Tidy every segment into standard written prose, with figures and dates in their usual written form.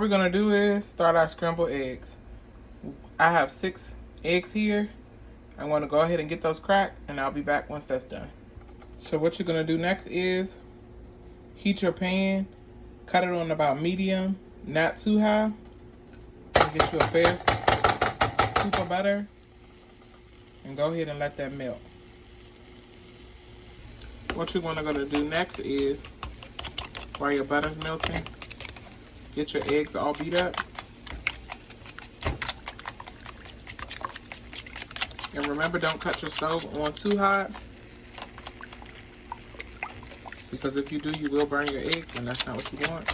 we're gonna do is start our scrambled eggs. I have 6 eggs here. I want to go ahead and get those cracked, and I'll be back once that's done. So what you're gonna do next is heat your pan, cut it on about medium, not too high. Get you a fair scoop of butter, and go ahead and let that melt. What you're gonna do next is, while your butter's melting, get your eggs all beat up. And remember, don't cut your stove on too hot, because if you do, you will burn your eggs, and that's not what you want.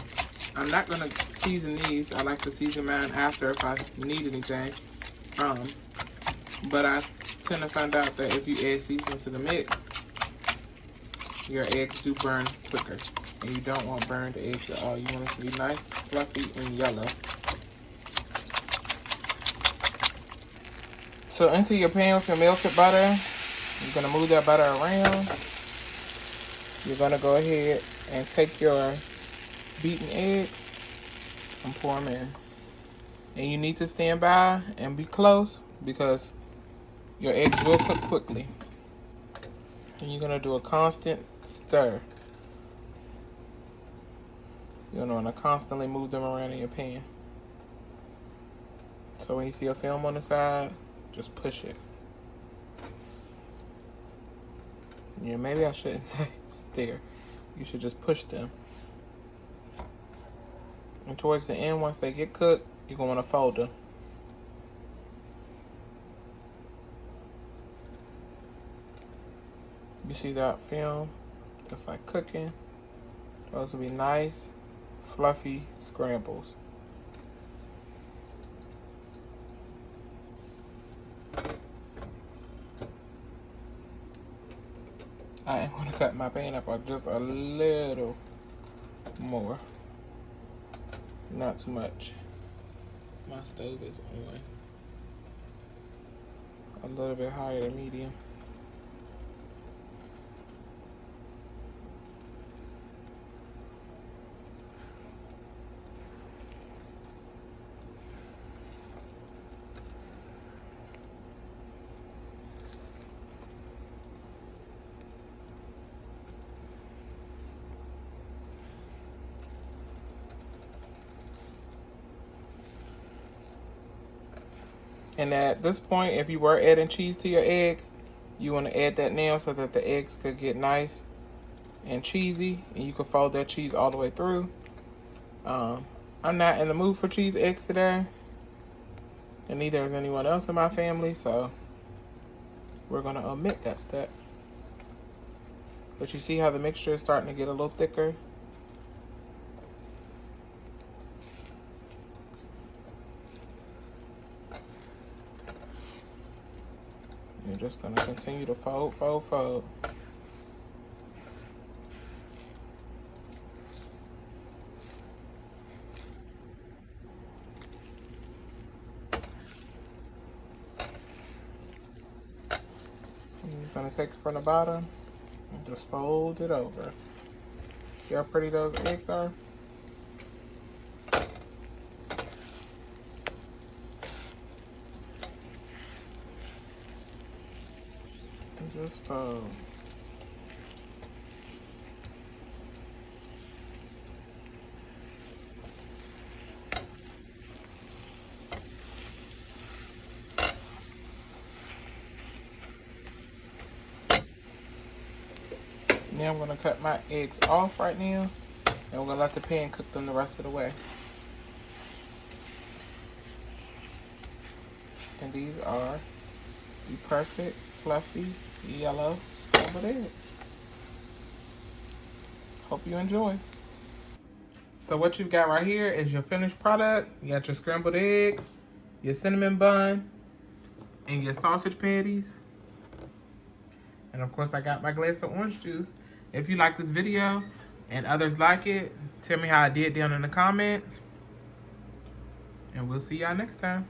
I'm not gonna season these. I like to season mine after if I need anything. But I tend to find out that if you add seasoning to the mix, your eggs do burn quicker. And you don't want burned eggs at all. You want it to be nice, fluffy, and yellow. So into your pan with your melted butter, you're gonna move that butter around. You're gonna go ahead and take your beaten eggs and pour them in. And you need to stand by and be close because your eggs will cook quickly. And you're gonna do a constant stir. You're gonna constantly move them around in your pan. So when you see a film on the side, just push it. Yeah, maybe I shouldn't say stir. You should just push them. And towards the end, once they get cooked, you're gonna wanna fold them. You see that film? That's like cooking. Those will be nice, fluffy scrambles. I am gonna cut my pan up just a little more. Not too much. My stove is on. A little bit higher than medium. And at this point, if you were adding cheese to your eggs, you want to add that now so that the eggs could get nice and cheesy, and you can fold that cheese all the way through. I'm not in the mood for cheese eggs today, and neither is anyone else in my family, so we're going to omit that step. But you see how the mixture is starting to get a little thicker? You're just going to continue to fold, fold, fold. And you're going to take it from the bottom and just fold it over. See how pretty those eggs are? Just fold. Now I'm going to cut my eggs off right now, and we're going to let the pan cook them the rest of the way. And these are the perfect, fluffy, yellow scrambled eggs. Hope you enjoy. So what you've got right here is your finished product. You got your scrambled eggs, your cinnamon bun, and your sausage patties. And of course I got my glass of orange juice. If you like this video and others like it, tell me how I did down in the comments. And we'll see y'all next time.